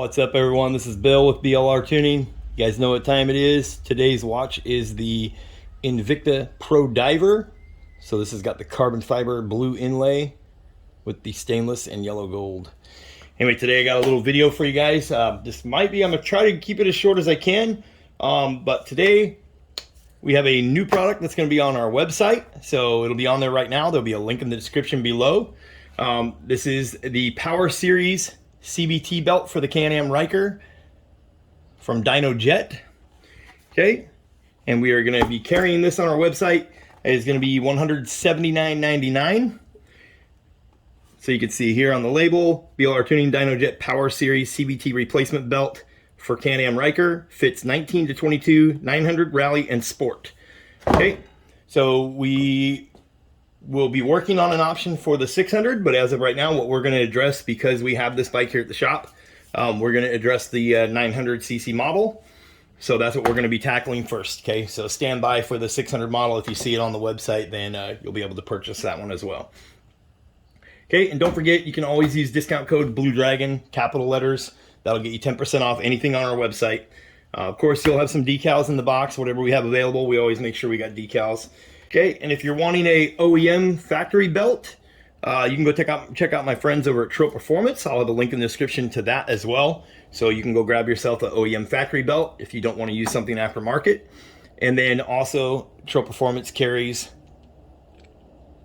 What's up, everyone? This is Bill with BLR Tuning. You guys know what time it is. Today's watch is the Invicta Pro Diver. So this has got the carbon fiber blue inlay with the stainless and yellow gold. Anyway, today I got a little video for you guys. I'm gonna try to keep it as short as I can. But today we have a new product that's gonna be on our website. So it'll be on there right now. There'll be a link in the description below. This is the Power Series CBT belt for the Can-Am Ryker from Dynojet. Okay, and we are going to be carrying this on our website. It's going to be $179.99. So you can see here on the label, BLR Tuning Dynojet Power Series CBT replacement belt for Can-Am Ryker. Fits 19 to 22, 900 rally and sport. Okay, so we'll be working on an option for the 600, but as of right now, what we're going to address, because we have this bike here at the shop, we're going to address the 900cc model. So that's what we're going to be tackling first. Okay, so stand by for the 600 model. If you see it on the website, then you'll be able to purchase that one as well. Okay, and don't forget, you can always use discount code Blue Dragon, capital letters. That'll get you 10% off anything on our website. Of course, you'll have some decals in the box, whatever we have available. We always make sure we got decals. Okay, and if you're wanting a OEM factory belt, you can go check out my friends over at TREAL Performance. I'll have a link in the description to that as well. So you can go grab yourself an OEM factory belt if you don't want to use something aftermarket. And then also, TREAL Performance carries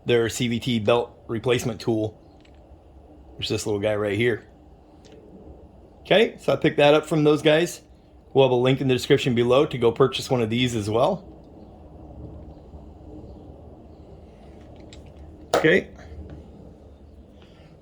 their CVT belt replacement tool, which is this little guy right here. Okay, so I picked that up from those guys. We'll have a link in the description below to go purchase one of these as well. Okay,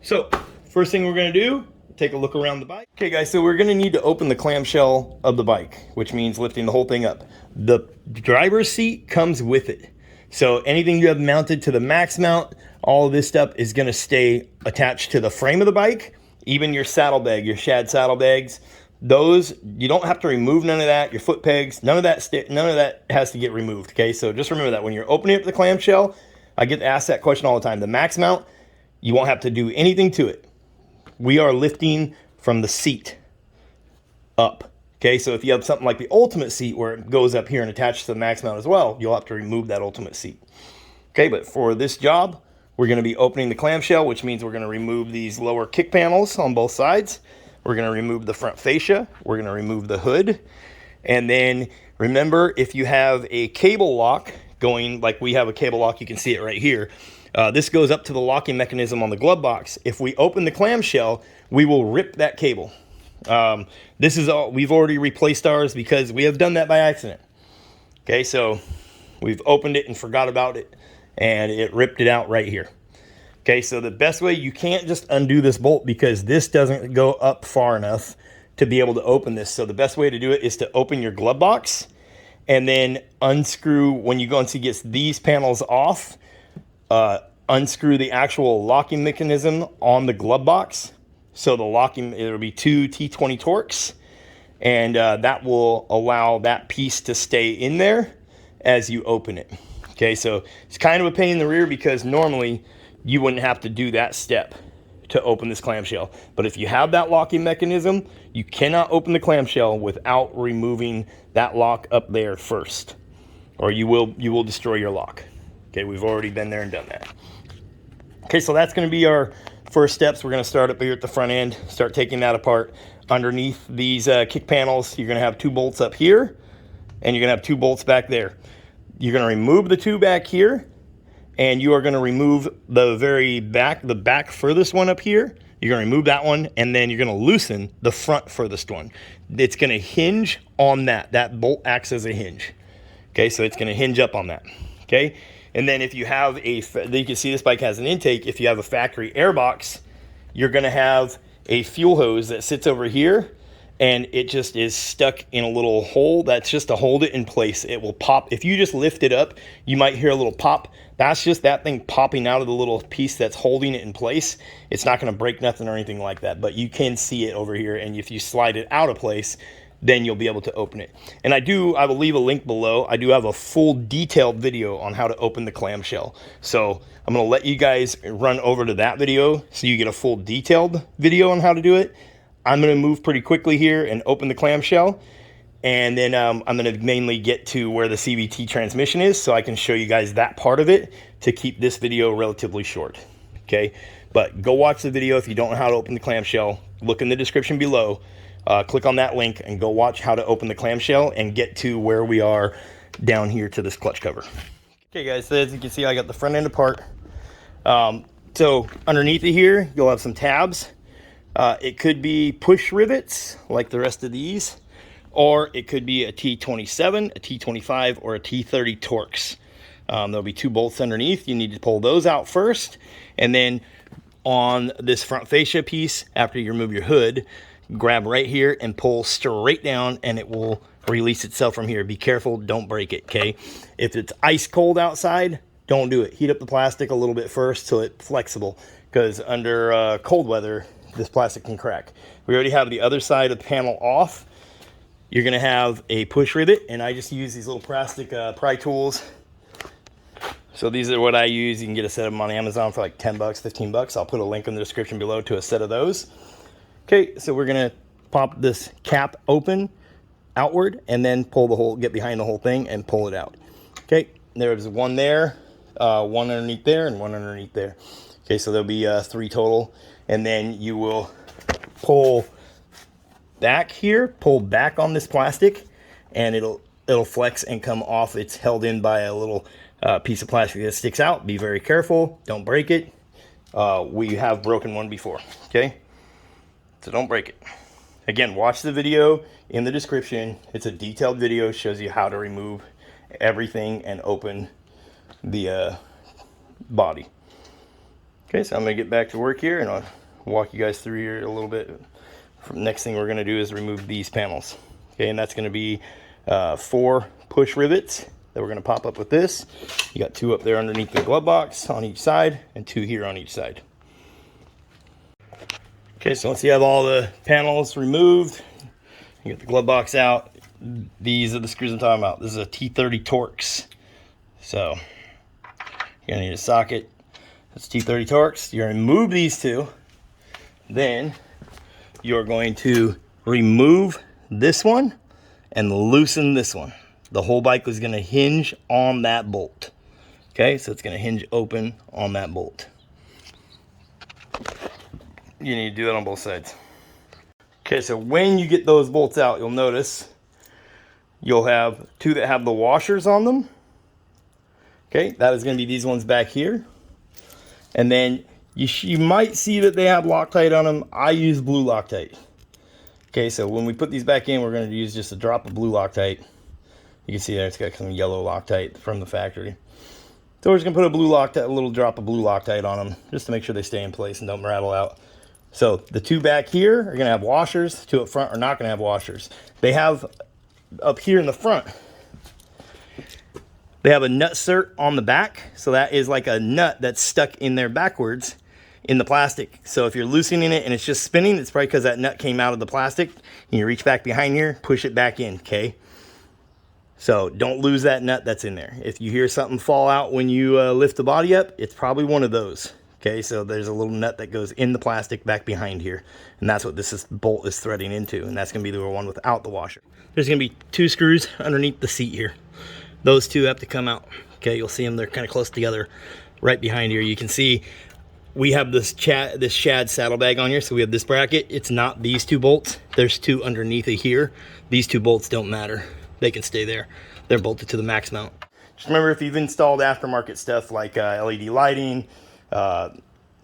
so first thing we're going to do, take a look around the bike. Okay guys, so we're going to need to open the clamshell of the bike, which means lifting the whole thing up. The driver's seat comes with it. So anything you have mounted to the max mount, all of this stuff is going to stay attached to the frame of the bike. Even your saddlebag, your shad saddlebags, those, you don't have to remove none of that. Your foot pegs, none of that has to get removed. Okay, so just remember that when you're opening up the clamshell, I get asked that question all the time. The max mount, you won't have to do anything to it. We are lifting from the seat up. Okay, so if you have something like the ultimate seat where it goes up here and attaches to the max mount as well, you'll have to remove that ultimate seat. Okay, but for this job, we're going to be opening the clamshell, which means we're going to remove these lower kick panels on both sides. We're going to remove the front fascia. We're going to remove the hood. And then remember, if you have a cable lock going, like we have a cable lock, you can see it right here. This goes up to the locking mechanism on the glove box. If we open the clamshell, we will rip that cable. This is all, we've already replaced ours because we have done that by accident. Okay, so we've opened it and forgot about it, and it ripped it out right here. Okay, so the best way, you can't just undo this bolt because this doesn't go up far enough to be able to open this. So the best way to do it is to open your glove box and then unscrew, when you go and get these panels off, unscrew the actual locking mechanism on the glove box. So the locking, it'll be 2 T20 Torx, and that will allow that piece to stay in there as you open it. Okay, so it's kind of a pain in the rear because normally you wouldn't have to do that step to open this clamshell. But if you have that locking mechanism, you cannot open the clamshell without removing that lock up there first, or you will destroy your lock. Okay, we've already been there and done that. Okay, so that's going to be our first steps. We're going to start up here at the front end, start taking that apart. Underneath these kick panels, you're going to have 2 bolts up here, and you're going to have 2 bolts back there. You're going to remove the 2 back here, and you are going to remove the very back, the back furthest one up here. You're going to remove that one, and then you're going to loosen the front furthest one. It's going to hinge on that. That bolt acts as a hinge. Okay, so it's going to hinge up on that. Okay, and then if you have you can see this bike has an intake. If you have a factory air box, you're going to have a fuel hose that sits over here, and it just is stuck in a little hole. That's just to hold it in place. It will pop. If you just lift it up, you might hear a little pop. That's just that thing popping out of the little piece that's holding it in place. It's not going to break nothing or anything like that, but you can see it over here, and if you slide it out of place, then you'll be able to open it. And I will leave a link below. I do have a full detailed video on how to open the clamshell. So I'm going to let you guys run over to that video so you get a full detailed video on how to do it. I'm going to move pretty quickly here and open the clamshell. And then I'm going to mainly get to where the CVT transmission is so I can show you guys that part of it to keep this video relatively short. Okay, but go watch the video if you don't know how to open the clamshell. Look in the description below. Click on that link and go watch how to open the clamshell and get to where we are down here to this clutch cover. Okay guys, so as you can see, I got the front end apart. So underneath it here, you'll have some tabs. It could be push rivets like the rest of these, or it could be a T27, a T25, or a T30 Torx. There'll be 2 bolts underneath. You need to pull those out first, and then on this front fascia piece, after you remove your hood, grab right here and pull straight down, and it will release itself from here. Be careful, don't break it, okay? If it's ice cold outside, don't do it. Heat up the plastic a little bit first so it's flexible, because under cold weather, this plastic can crack. We already have the other side of the panel off. You're gonna have a push rivet, and I just use these little plastic pry tools. So these are what I use. You can get a set of them on Amazon for like 10 bucks, 15 bucks. I'll put a link in the description below to a set of those. Okay, so we're gonna pop this cap open outward and then pull the whole, get behind the whole thing and pull it out. Okay, there's one there, one underneath there, and one underneath there. Okay, so there'll be 3 total. And then you will pull back here, pull back on this plastic, and it'll flex and come off. It's held in by a little piece of plastic that sticks out. Be very careful, don't break it. We have broken one before, okay? So don't break it. Again, watch the video in the description. It's a detailed video, shows you how to remove everything and open the body. Okay, so I'm gonna get back to work here and I'll walk you guys through here a little bit. Next thing we're gonna do is remove these panels. Okay, and that's gonna be 4 push rivets that we're gonna pop up with this. You got 2 up there underneath the glove box on each side and 2 here on each side. Okay, so once you have all the panels removed, you get the glove box out. These are the screws I'm talking about. This is a T30 Torx. So you're gonna need a socket. That's T30 Torx. You're gonna remove these 2. Then you're going to remove this one and loosen this one. The whole bike is gonna hinge on that bolt. Okay, so it's gonna hinge open on that bolt. You need to do that on both sides. Okay, so when you get those bolts out, you'll notice you'll have 2 that have the washers on them. Okay, that is gonna be these ones back here. And then you might see that they have Loctite on them. I use blue Loctite. Okay, so when we put these back in, we're going to use just a drop of blue Loctite. You can see there it's got some yellow Loctite from the factory. So we're just going to put a blue Loctite, a little drop of blue Loctite on them, just to make sure they stay in place and don't rattle out. So the 2 back here are going to have washers. The 2 up front are not going to have washers. They have up here in the front, they have a nut cert on the back, so that is like a nut that's stuck in there backwards in the plastic. So if you're loosening it and it's just spinning, it's probably because that nut came out of the plastic. And you reach back behind here, push it back in, okay? So don't lose that nut that's in there. If you hear something fall out when you lift the body up, it's probably one of those, okay? So there's a little nut that goes in the plastic back behind here, and that's what this bolt is threading into, and that's gonna be the one without the washer. There's gonna be 2 screws underneath the seat here. Those 2 have to come out. Okay, you'll see them, they're kind of close together right behind here. You can see we have this shad saddlebag on here, so we have this bracket. It's not these 2 bolts. There's 2 underneath it here. These 2 bolts don't matter. They can stay there. They're bolted to the max mount. Just remember, if you've installed aftermarket stuff like LED lighting,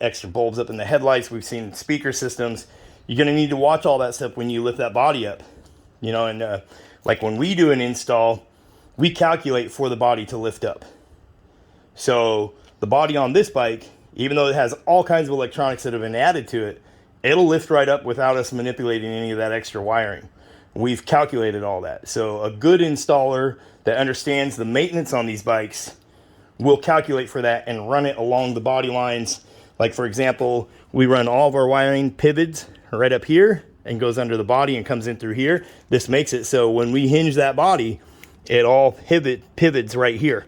extra bulbs up in the headlights, we've seen speaker systems, you're gonna need to watch all that stuff when you lift that body up. You know, and like when we do an install, we calculate for the body to lift up. So the body on this bike, even though it has all kinds of electronics that have been added to it, it'll lift right up without us manipulating any of that extra wiring. We've calculated all that. So a good installer that understands the maintenance on these bikes will calculate for that and run it along the body lines. Like for example, we run all of our wiring pivots right up here and goes under the body and comes in through here. This makes it so when we hinge that body, it all pivots right here.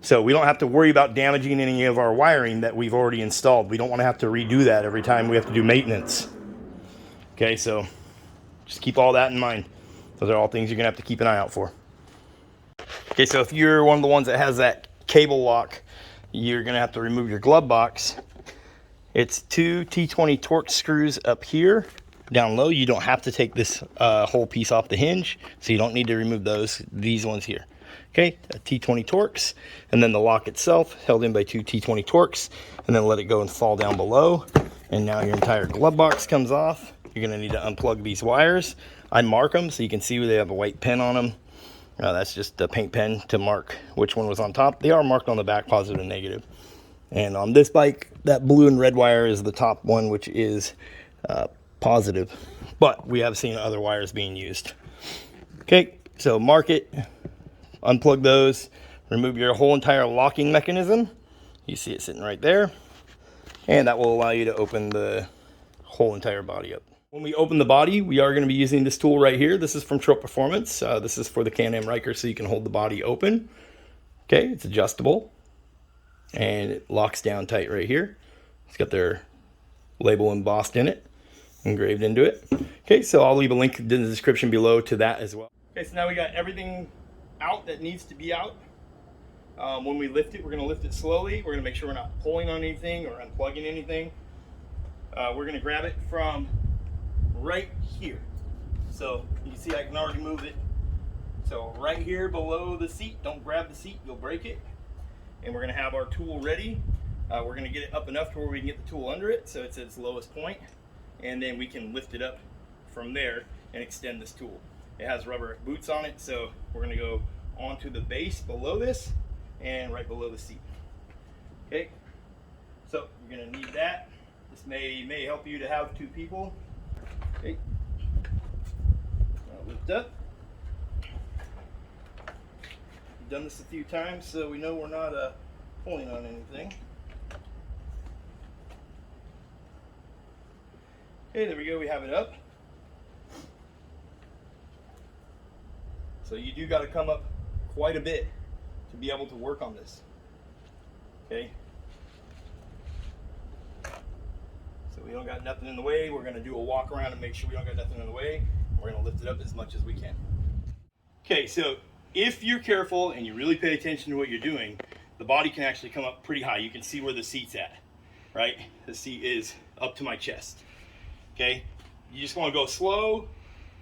So we don't have to worry about damaging any of our wiring that we've already installed. We don't want to have to redo that every time we have to do maintenance. Okay, so just keep all that in mind. Those are all things you're gonna have to keep an eye out for. Okay, so if you're one of the ones that has that cable lock, you're gonna have to remove your glove box. It's 2 T20 Torx screws up here. Down low, you don't have to take this whole piece off the hinge, so you don't need to remove these ones here. Okay, a T20 Torx, and then the lock itself held in by 2 T20 Torx, and then let it go and fall down below. And now your entire glove box comes off. You're gonna need to unplug these wires. I mark them so you can see where they have a white pen on them. That's just a paint pen to mark which one was on top. They are marked on the back, positive and negative. And on this bike, that blue and red wire is the top one, which is positive. But we have seen other wires being used. Okay, so mark it, unplug those, remove your whole entire locking mechanism. You see it sitting right there. And that will allow you to open the whole entire body up. When we open the body, we are going to be using this tool right here. This is from TREAL Performance. This is for the Can-Am Ryker, so you can hold the body open. Okay, it's adjustable. And it locks down tight right here. It's got their label embossed in it, engraved into it. Okay, so I'll leave a link in the description below to that as well. Okay, so now we got everything out that needs to be out. When we lift it, we're going to lift it slowly. We're going to make sure we're not pulling on anything or unplugging anything. We're going to grab it from right here. So you can see I can already move it. So right here below the seat, don't grab the seat, you'll break it. And we're going to have our tool ready. We're going to get it up enough to where we can get the tool under it so it's at its lowest point. And then we can lift it up from there and extend this tool. It has rubber boots on it, so we're going to go onto the base below this and right below the seat. Okay, so you're going to need that. This may help you to have 2 people. Okay, now lift up. We've done this a few times, so we know we're not pulling on anything. Okay, there we go. We have it up. So you do got to come up quite a bit to be able to work on this. Okay. So we don't got nothing in the way. We're going to do a walk around and make sure we don't got nothing in the way. We're going to lift it up as much as we can. Okay, so if you're careful and you really pay attention to what you're doing, the body can actually come up pretty high. You can see where the seat's at, right? The seat is up to my chest. Okay, you just want to go slow,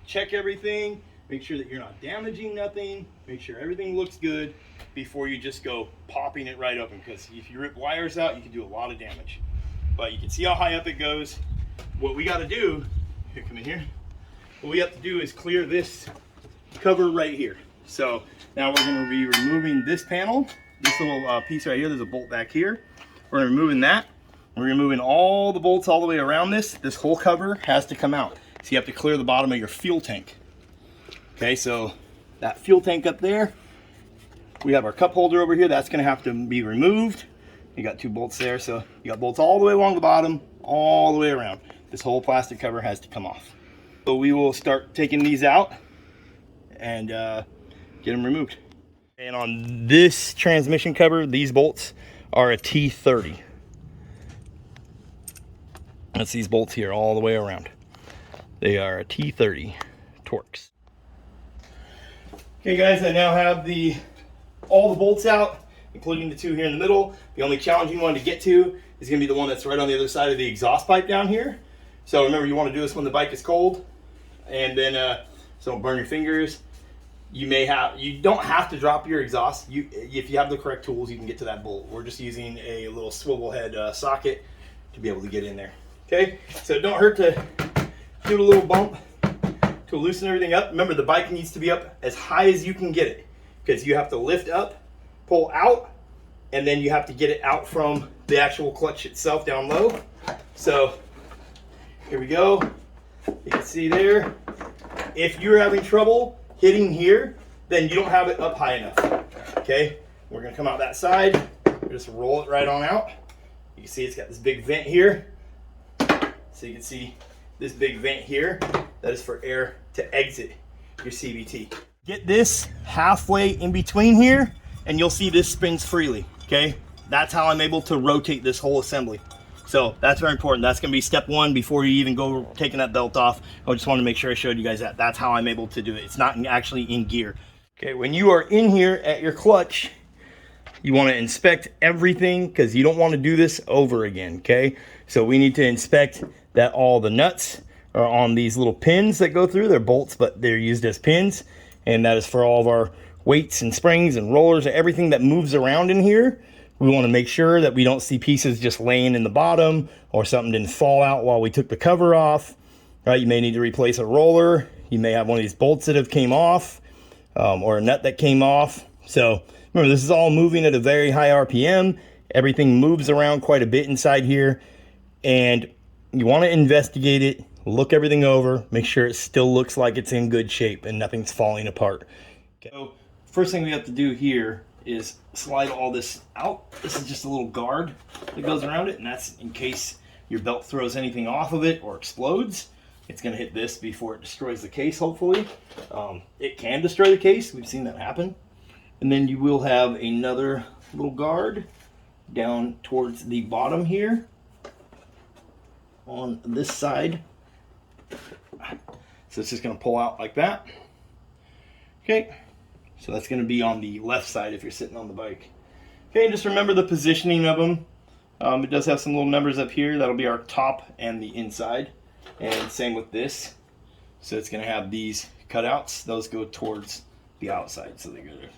check everything, make sure that you're not damaging nothing, make sure everything looks good before you just go popping it right open, because if you rip wires out, you can do a lot of damage. But you can see how high up it goes. What we got to do, here, come in here, what we have to do is clear this cover right here. So now we're going to be removing this panel, this little piece right here. There's a bolt back here. We're going to be removing that. We're removing all the bolts all the way around this. This whole cover has to come out. So you have to clear the bottom of your fuel tank. Okay, so that fuel tank up there, we have our cup holder over here. That's going to have to be removed. You got 2 bolts there, so you got bolts all the way along the bottom, all the way around. This whole plastic cover has to come off. So we will start taking these out and get them removed. And on this transmission cover, these bolts are a T30. That's these bolts here all the way around. They are a T30 Torx. Okay guys, I now have all the bolts out, including the 2 here in the middle. The only challenging one to get to is going to be the one that's right on the other side of the exhaust pipe down here. So remember, you want to do this when the bike is cold, and then so don't burn your fingers. You don't have to drop your exhaust. If you have the correct tools, you can get to that bolt. We're just using a little swivel head socket to be able to get in there. Okay, so it don't hurt to give it a little bump to loosen everything up. Remember, the bike needs to be up as high as you can get it, because you have to lift up, pull out, and then you have to get it out from the actual clutch itself down low. So here we go. You can see there. If you're having trouble hitting here, then you don't have it up high enough. Okay, we're gonna come out that side. Just roll it right on out. You can see it's got this big vent here. So you can see this big vent here. That is for air to exit your CVT. Get this halfway in between here, and you'll see this spins freely. Okay, that's how I'm able to rotate this whole assembly. So that's very important. That's gonna be step one before you even go taking that belt off. I just wanted to make sure I showed you guys that. That's how I'm able to do it. It's not actually in gear. Okay, when you are in here at your clutch, you want to inspect everything because you don't want to do this over again, okay? So we need to inspect that all the nuts are on these little pins that go through. They're bolts, but they're used as pins. And that is for all of our weights and springs and rollers and everything that moves around in here. We want to make sure that we don't see pieces just laying in the bottom or something didn't fall out while we took the cover off, right? You may need to replace a roller. You may have one of these bolts that have came off or a nut that came off. So remember, this is all moving at a very high RPM. Everything moves around quite a bit inside here, and you want to investigate it, look everything over, make sure it still looks like it's in good shape and nothing's falling apart. Okay. So first thing we have to do here is slide all this out. This is just a little guard that goes around it, and that's in case your belt throws anything off of it or explodes. It's going to hit this before it destroys the case, hopefully. It can destroy the case. We've seen that happen. And then you will have another little guard down towards the bottom here on this side. So it's just going to pull out like that. Okay, so that's going to be on the left side if you're sitting on the bike. Okay, and just remember the positioning of them. It does have some little numbers up here. That'll be our top and the inside. And same with this. So it's going to have these cutouts. Those go towards the outside. So they go to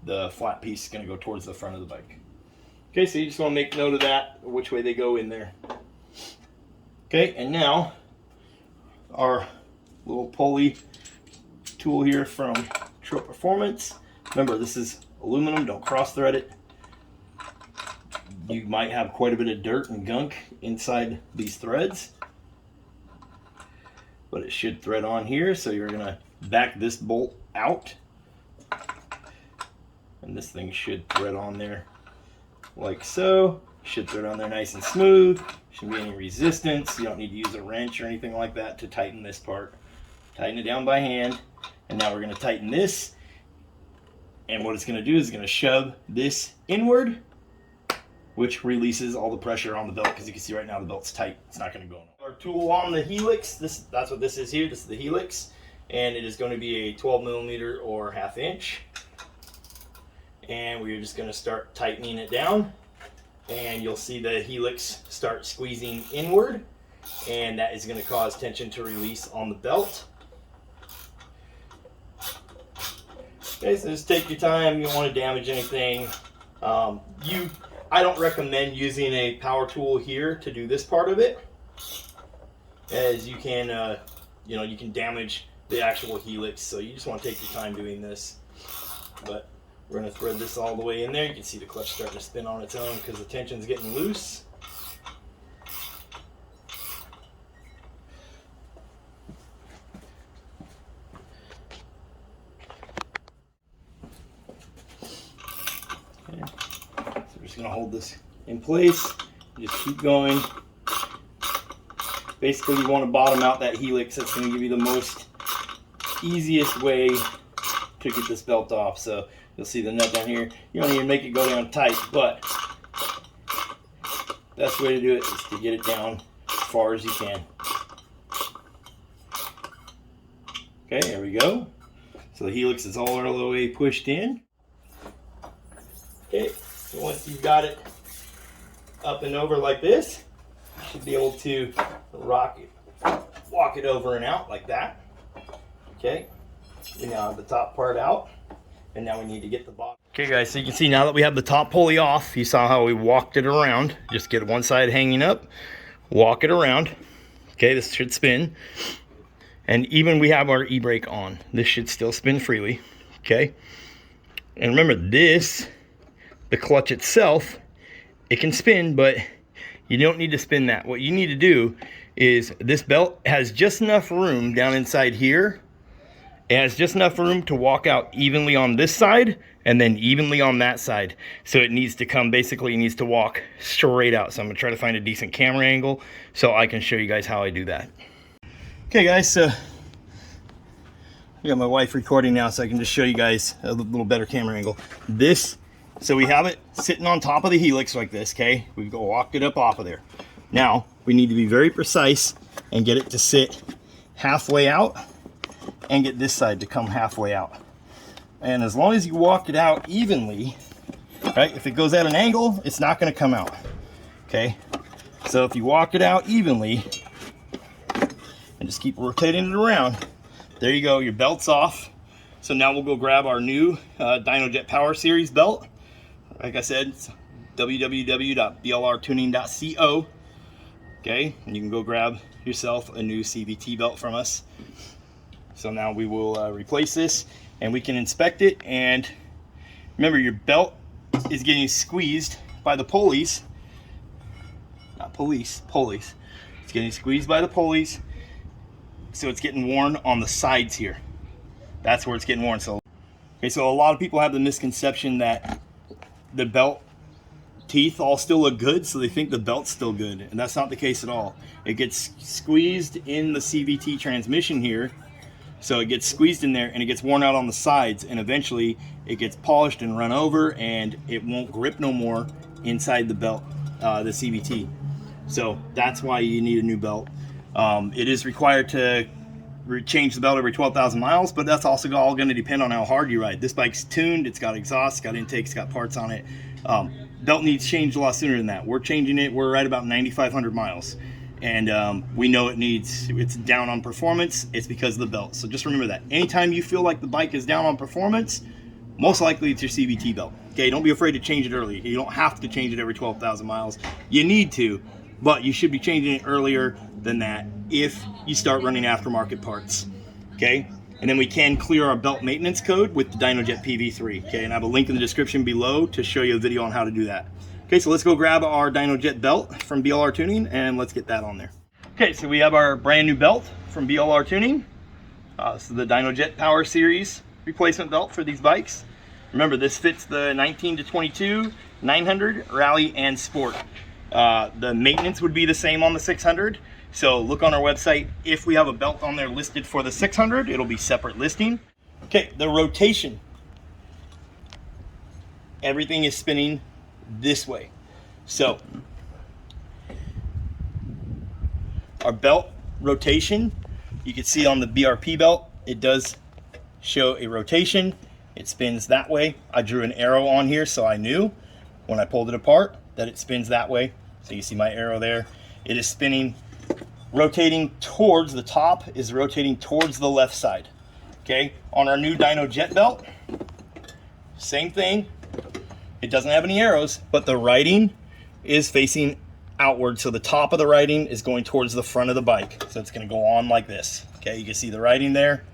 the flat piece is going to go towards the front of the bike. Okay, so you just want to make note of that, which way they go in there. Okay, and now our little pulley tool here from TREAL Performance. Remember, this is aluminum, don't cross thread it. You might have quite a bit of dirt and gunk inside these threads, but it should thread on here. So you're going to back this bolt out, and this thing should thread on there like so. Should thread on there nice and smooth. Shouldn't be any resistance. You don't need to use a wrench or anything like that to tighten this part. Tighten it down by hand. And now we're going to tighten this. And what it's going to do is it's going to shove this inward, which releases all the pressure on the belt, because you can see right now the belt's tight. It's not going to go on. Our tool on the helix, that's what this is here. This is the helix. And it is going to be a 12 millimeter or 1/2 inch. And we're just going to start tightening it down, and you'll see the helix start squeezing inward, and that is going to cause tension to release on the belt. Okay, so just take your time. You don't want to damage anything. I don't recommend using a power tool here to do this part of it, as you can you can damage the actual helix. So you just want to take your time doing this. But we're going to thread this all the way in there. You can see the clutch starting to spin on its own because the tension's getting loose. Okay. So we're just going to hold this in place. Just keep going. Basically, you want to bottom out that helix. That's going to give you the most easiest way to get this belt off. So you'll see the nut down here. You don't even make it go down tight, but best way to do it is to get it down as far as you can. Okay, there we go. So the helix is all the way pushed in. Okay, so once you've got it up and over like this, you should be able to walk it over and out like that. Okay, we now have the top part out. And now we need to get the bottom. Okay guys, so you can see now that we have the top pulley off, you saw how we walked it around. Just get one side hanging up, walk it around. Okay, this should spin. And even we have our e-brake on. This should still spin freely, okay? And remember this, the clutch itself, it can spin, but you don't need to spin that. What you need to do is, this belt has just enough room down inside here. It has just enough room to walk out evenly on this side and then evenly on that side. So it needs to come, basically it needs to walk straight out. So I'm gonna try to find a decent camera angle so I can show you guys how I do that. Okay guys, so I got my wife recording now so I can just show you guys a little better camera angle. So we have it sitting on top of the helix like this, okay? We've walked it up off of there. Now we need to be very precise and get it to sit halfway out and get this side to come halfway out. And as long as you walk it out evenly, right, if it goes at an angle, it's not going to come out. Okay, so if you walk it out evenly and just keep rotating it around, there you go, your belt's off. So now we'll go grab our new Dynojet Power Series belt. Like I said, it's www.BLRTUNING.TECH. Okay, and you can go grab yourself a new CVT belt from us. So now we will replace this and we can inspect it. And remember, your belt is getting squeezed by the pulleys. Not police, pulleys. It's getting squeezed by the pulleys. So it's getting worn on the sides here. That's where it's getting worn. So, okay, so a lot of people have the misconception that the belt teeth all still look good, so they think the belt's still good, and that's not the case at all. It gets squeezed in the CVT transmission here, so it gets squeezed in there and it gets worn out on the sides, and eventually it gets polished and run over and it won't grip no more inside the belt, the CVT. So that's why you need a new belt. It is required to change the belt every 12,000 miles, but that's also all going to depend on how hard you ride. This bike's tuned, it's got exhaust, it's got intakes, it's got parts on it. Belt needs changed a lot sooner than that. We're changing it, we're right about 9,500 miles. And we know it's down on performance, it's because of the belt. So just remember that. Anytime you feel like the bike is down on performance, most likely it's your CVT belt. Okay, don't be afraid to change it early. You don't have to change it every 12,000 miles. You need to, but you should be changing it earlier than that if you start running aftermarket parts. Okay, and then we can clear our belt maintenance code with the Dynojet PV3. Okay, and I have a link in the description below to show you a video on how to do that. Okay, so let's go grab our Dynojet belt from BLR Tuning and let's get that on there. Okay, so we have our brand new belt from BLR Tuning. This is the Dynojet Power Series replacement belt for these bikes. Remember, this fits the 19 to 22, 900, Rally, and Sport. The maintenance would be the same on the 600. So look on our website. If we have a belt on there listed for the 600, it'll be separate listing. Okay, the rotation. Everything is spinning this way. So our belt rotation, you can see on the BRP belt, it does show a rotation. It spins that way. I drew an arrow on here so I knew when I pulled it apart that it spins that way. So you see my arrow there. It is spinning, rotating towards the top, is rotating towards the left side. Okay, on our new Dynojet belt, same thing. It doesn't have any arrows, but the writing is facing outward. So the top of the writing is going towards the front of the bike. So it's going to go on like this. Okay, you can see the writing there.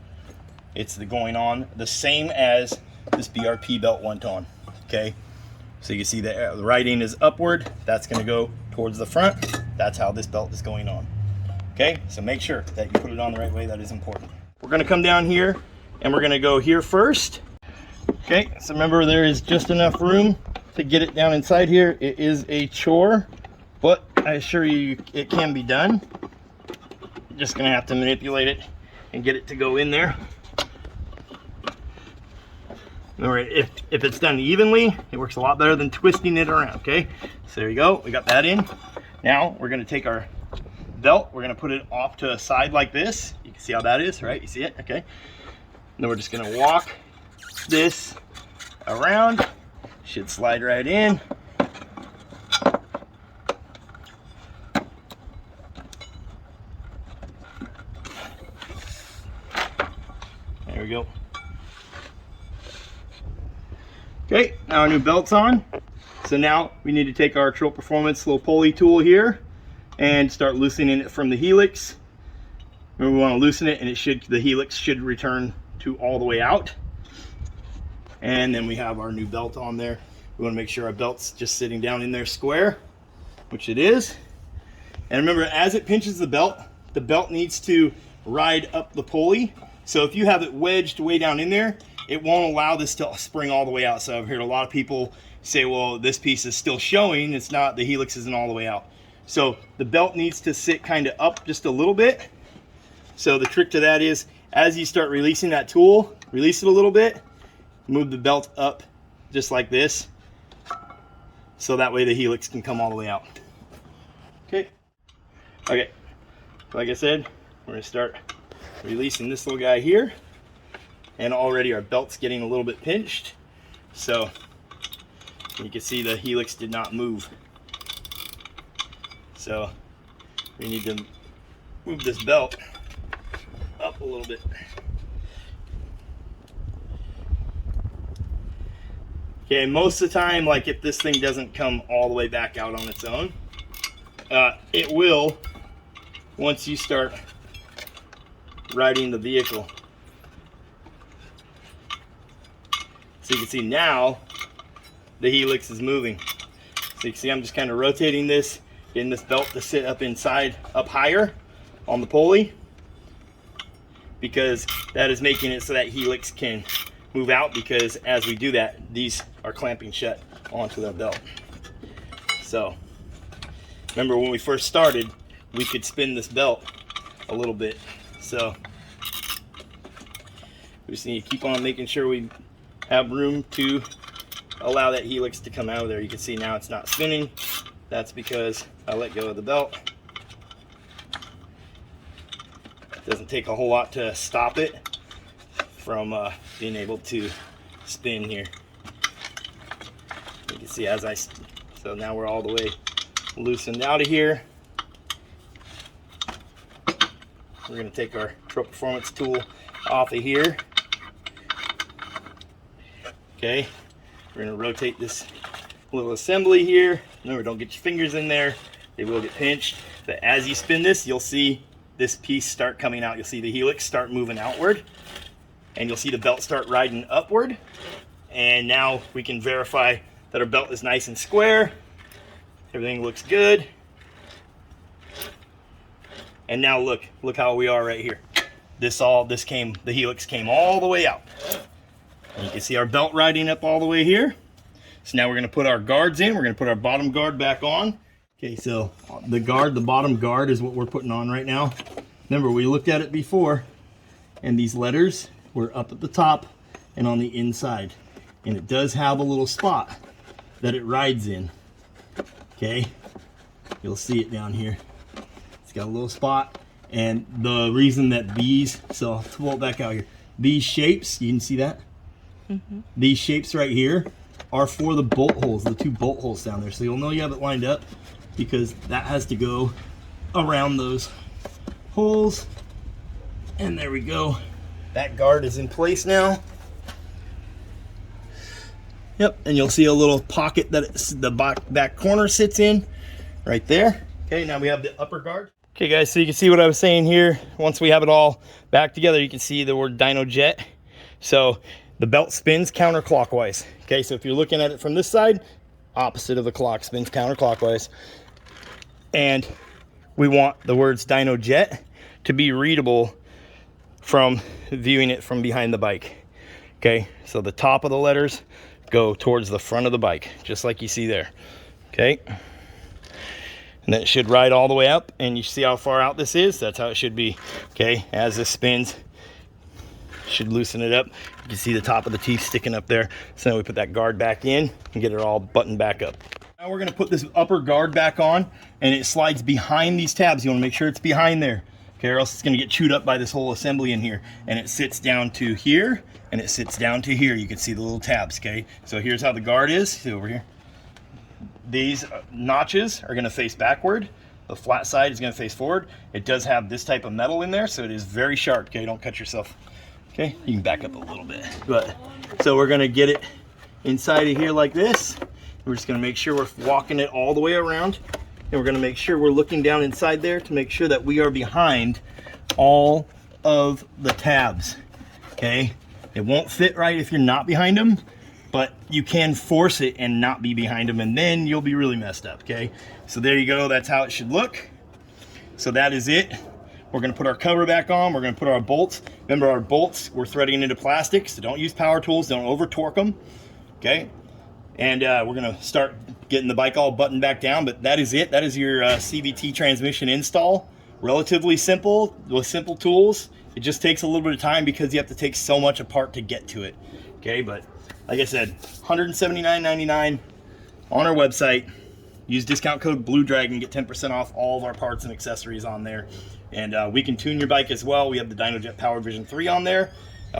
It's going on the same as this BRP belt went on. Okay, so you can see the writing is upward. That's going to go towards the front. That's how this belt is going on. Okay, so make sure that you put it on the right way. That is important. We're going to come down here and we're going to go here first. Okay, so remember, there is just enough room to get it down inside here. It is a chore, but I assure you it can be done. You're just going to have to manipulate it and get it to go in there. Remember, if it's done evenly, it works a lot better than twisting it around. Okay, so there you go. We got that in. Now we're going to take our belt. We're going to put it off to a side like this. You can see how that is, right? You see it? Okay. And then we're just going to walk this around. Should slide right in. There we go. Okay, now our new belt's on. So now we need to take our TREAL Performance little pulley tool here and start loosening it from the helix. Remember, we want to loosen it, and the helix should return to all the way out. And then we have our new belt on there. We want to make sure our belt's just sitting down in there square, which it is. And remember, as it pinches the belt needs to ride up the pulley. So if you have it wedged way down in there, it won't allow this to spring all the way out. So I've heard a lot of people say, well, this piece is still showing. It's not, the helix isn't all the way out. So the belt needs to sit kind of up just a little bit. So the trick to that is, as you start releasing that tool, release it a little bit, move the belt up just like this, so that way the helix can come all the way out. Okay, Okay, like I said, we're gonna start releasing this little guy here, and already our belt's getting a little bit pinched, so you can see the helix did not move. So we need to move this belt up a little bit. Okay, most of the time, like if this thing doesn't come all the way back out on its own, it will once you start riding the vehicle. So you can see now the helix is moving. So you can see I'm just kind of rotating this, getting this belt to sit up inside, up higher on the pulley, because that is making it so that helix can move out, because as we do that, these are clamping shut onto the belt. So remember when we first started, we could spin this belt a little bit. So we just need to keep on making sure we have room to allow that helix to come out of there. You can see now it's not spinning. That's because I let go of the belt. It doesn't take a whole lot to stop it from being able to spin here. You can see as so now we're all the way loosened out of here. We're going to take our TREAL Performance tool off of here. Okay, we're going to rotate this little assembly here. Remember, don't get your fingers in there. They will get pinched. But as you spin this, you'll see this piece start coming out. You'll see the helix start moving outward, and you'll see the belt start riding upward. And now we can verify that our belt is nice and square. Everything looks good. And now look how we are right here. The helix came all the way out. And you can see our belt riding up all the way here. So now we're going to put our guards in. We're going to put our bottom guard back on. Okay, so the bottom guard is what we're putting on right now. Remember, we looked at it before, and these letters were up at the top and on the inside. And it does have a little spot that it rides in. Okay, you'll see it down here. It's got a little spot, and the reason that so I'll pull it back out here. These shapes, you can see that? Mm-hmm. These shapes right here are for the bolt holes, the 2 bolt holes down there. So you'll know you have it lined up, because that has to go around those holes. And there we go. That guard is in place now. Yep, and you'll see a little pocket that the back corner sits in right there. Okay, now we have the upper guard. Okay guys, so you can see what I was saying here. Once we have it all back together, you can see the word Dynojet. So the belt spins counterclockwise. Okay, so if you're looking at it from this side, opposite of the clock, spins counterclockwise. And we want the words Dynojet to be readable from viewing it from behind the bike. Okay, so the top of the letters go towards the front of the bike, just like you see there. Okay, and then it should ride all the way up, and you see how far out this is. That's how it should be. Okay, as this spins, should loosen it up. You can see the top of the teeth sticking up there. So now we put that guard back in and get it all buttoned back up. Now we're going to put this upper guard back on, and it slides behind these tabs. You want to make sure it's behind there, okay, or else it's going to get chewed up by this whole assembly in here. And it sits down to here, and it sits down to here. You can see the little tabs. Okay, so here's how the guard is. See over here, these notches are going to face backward. The flat side is going to face forward. It does have this type of metal in there, so it is very sharp. Okay, don't cut yourself. Okay, you can back up a little bit. But so we're going to get it inside of here like this. We're just going to make sure we're walking it all the way around, and we're going to make sure we're looking down inside there to make sure that we are behind all of the tabs. Okay, it won't fit right if you're not behind them, but you can force it and not be behind them, and then you'll be really messed up. Okay, so there you go. That's how it should look. So that is it. We're going to put our cover back on. We're going to put our bolts. Remember, our bolts, we're threading into plastic, so don't use power tools. Don't over torque them. Okay, and we're going to start getting the bike all buttoned back down. But that is it. That is your CVT transmission install. Relatively simple with simple tools. It just takes a little bit of time because you have to take so much apart to get to it. Okay, but like I said, $179.99 on our website. use discount code BLUEDRAGON, get 10% off all of our parts and accessories on there. And we can tune your bike as well. We have the Dynojet Power Vision 3 on there.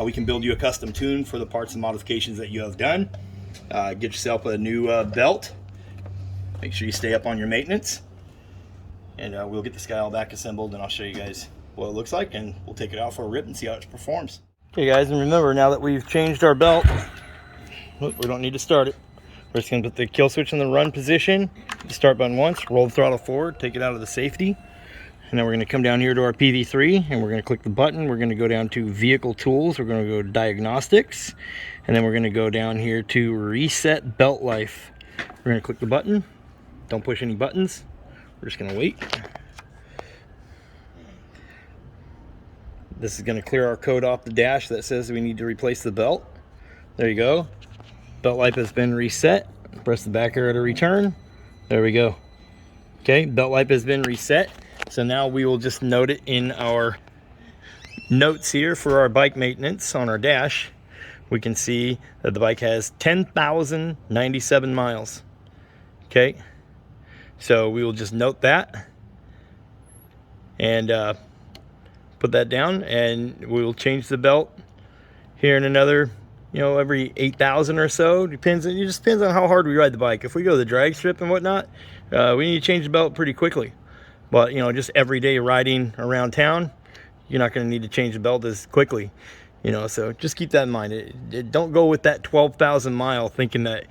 We can build you a custom tune for the parts and modifications that you have done. Get yourself a new belt. Make sure you stay up on your maintenance. And we'll get this guy all back assembled, and I'll show you guys what it looks like, and we'll take it out for a rip and see how it performs. Okay guys, and remember, now that we've changed our belt, we don't need to start it. We're just going to put the kill switch in the run position, the start button once, roll the throttle forward, take it out of the safety, and then we're going to come down here to our PV3, and we're going to click the button. We're going to go down to Vehicle Tools, we're going to go to Diagnostics, and then we're going to go down here to Reset Belt Life. We're going to click the button. Don't push any buttons. We're just going to wait. This is going to clear our code off the dash that says we need to replace the belt. There you go. Belt life has been reset. Press the back arrow to return. There we go. Okay, belt life has been reset. So now we will just note it in our notes here for our bike maintenance on our dash. We can see that the bike has 10,097 miles. Okay, so we will just note that and put that down, and we will change the belt here in another, every 8,000 or so. It just depends on how hard we ride the bike. If we go to the drag strip and whatnot, we need to change the belt pretty quickly. But just everyday riding around town, you're not going to need to change the belt as quickly. So just keep that in mind. Don't go with that 12,000 mile thinking that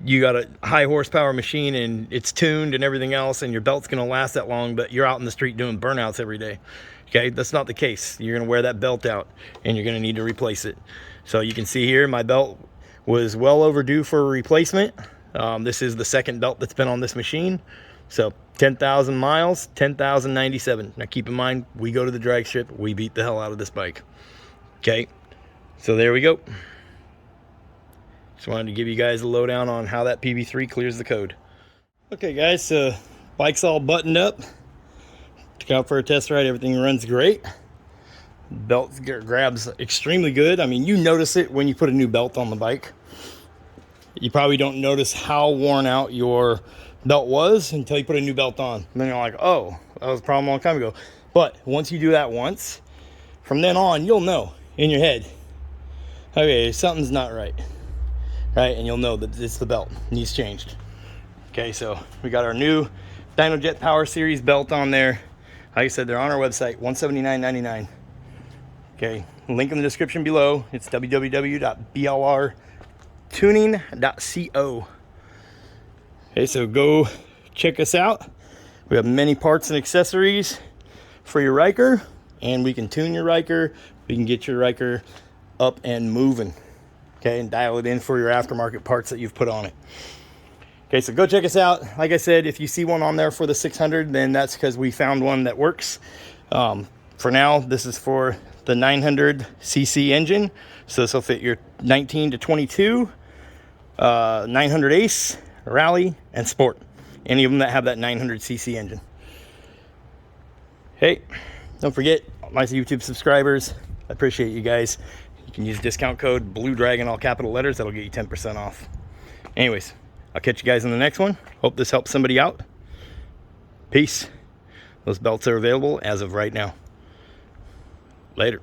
you got a high horsepower machine and it's tuned and everything else, and your belt's going to last that long, but you're out in the street doing burnouts every day. Okay, that's not the case. You're going to wear that belt out and you're going to need to replace it. So you can see here my belt was well overdue for a replacement. This is the second belt that's been on this machine. So 10,000 miles, 10,097. Now keep in mind, we go to the drag strip, we beat the hell out of this bike. Okay, so there we go. Just wanted to give you guys a lowdown on how that PV3 clears the code. Okay guys, so bike's all buttoned up. Took out for a test ride, everything runs great. Belt grabs extremely good. I mean, you notice it when you put a new belt on the bike. You probably don't notice how worn out your belt was until you put a new belt on. And then you're like, oh, that was a problem a long time ago. But once you do that once, from then on, you'll know in your head, okay, something's not right. Right? And you'll know that it's the belt, needs changed. Okay, so we got our new Dynojet Power Series belt on there. Like I said, they're on our website, $179.99. Okay, link in the description below. It's www.BLRTUNING.TECH. Okay, so go check us out. We have many parts and accessories for your Ryker, and we can tune your Ryker. We can get your Ryker up and moving. Okay, and dial it in for your aftermarket parts that you've put on it. Okay, so go check us out. Like I said, if you see one on there for the 600, then that's because we found one that works. For now, this is for the 900cc engine. So this will fit your 19 to 22, 900 Ace, Rally, and Sport. Any of them that have that 900cc engine. Hey, don't forget, my YouTube subscribers, I appreciate you guys. You can use discount code BLUEDRAGON, all capital letters. That'll get you 10% off. Anyways, I'll catch you guys in the next one. Hope this helps somebody out. Peace. Those belts are available as of right now. Later.